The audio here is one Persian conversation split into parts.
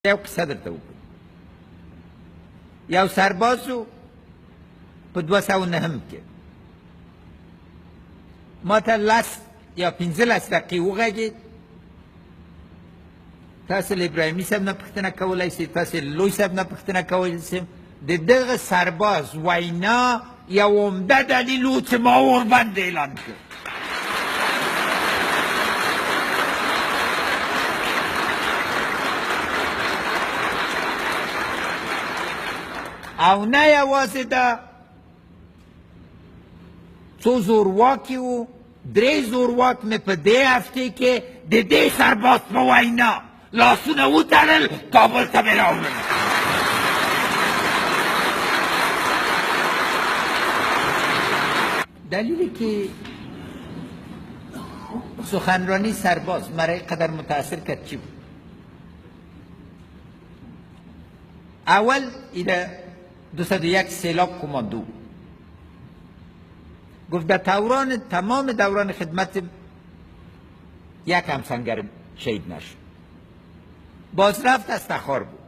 یو قصه درته وکړم. یو سربازو په 209 کې ما ته 10 یا 15 دقیقې وغږېد. تاسو له ابراهیمي صاحب نه پوښتنه کولی شئ، تاسو له لوی صاحب نه پوښتنه کولی شئ. د دغه سرباز وینا یو عمده دلیل و چې ما اوربند اعلان کړ. او نه یوازې ده، څو زورواکي وو، 3 زورواک مې په دې هفتې کې د دې سرباز په وینا لاسونه وتړل، کابل ته مې راوړل. دلیلی که سخنرانی سرباز مرا قدر متاثر کرد چی بود؟ اول ایده 201 سیلاب کماندو گفت در تمام دوران خدمت یک همسنگر شهید نشد. باز رفت از تخار بود،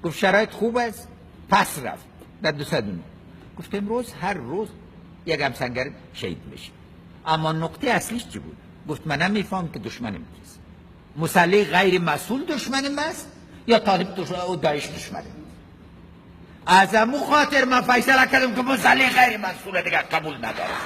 گفت شرایط خوب است، پس رفت در 209. گفت امروز هر روز یک همسنگر شهید میشه. اما نقطه اصلیش چی بود؟ گفت من نمیفهم که دشمنم کیست، مسلح غیر مسئول دشمنم است یا طالب و داعش دشمنم. از امو خاطر من فیصله کردم که مسلح غیر مسئول دیگر قبول ندارم.